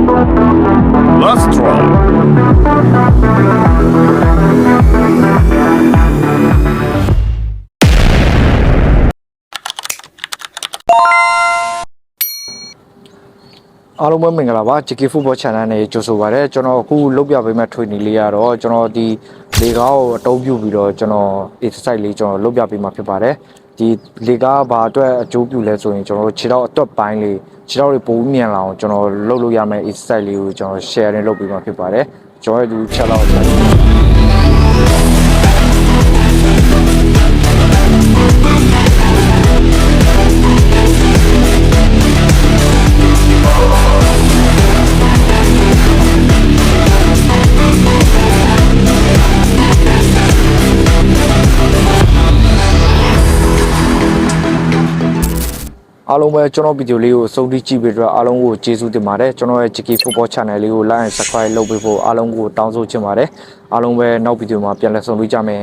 Let's try. အားလုံးပဲမင်္ဂလာပါ JK Football Channel နဲ့ကြိုဆိုပါရစေကျွန်တော်အခုလုပ်ပြပေးမယ့်ထွေနေလေးကတော့ကျွန်တော်ဒီလေကားကိုအတုံးပြုပြီးတော့ကျွန်တော် exercise လေးကျွန်တော်လုပ်ပြပေးမှာဖြစ်ပါတယ်ဒီလေကားဘာအတွက်အကျိုးပြုလဲဆိုရင်ကျွန်တော်တို့ခြေထောက်အတွက်ပိုင်းလေးခြေထောက်တွေပိုမြန်လာအောင်ကျွန်တော်လုပ်လို့ရမယ့် exercise လေးကိုကျွန်တော် share နဲ့လုပ်ပေးမှာဖြစ်ပါတယ်ကျွန်တော်တို့ချက်လောက်အားလုံးပဲကျွန်တော်ဗီဒီယိုလေးကိုစုံထိကြည့်ပြီးတော့အားလုံးကိုကျေးဇူးတင်ပါတယ်ကျွန်တော်ရဲ့ JK Football Channel လေးကို like and subscribe လုပ်ပေးဖို့အားလုံးကိုတောင်းဆိုချင်ပါတယ်အားလုံးပဲနောက်ဗီဒီယိုမှာပြန်လည်ဆုံတွေ့ကြမယ်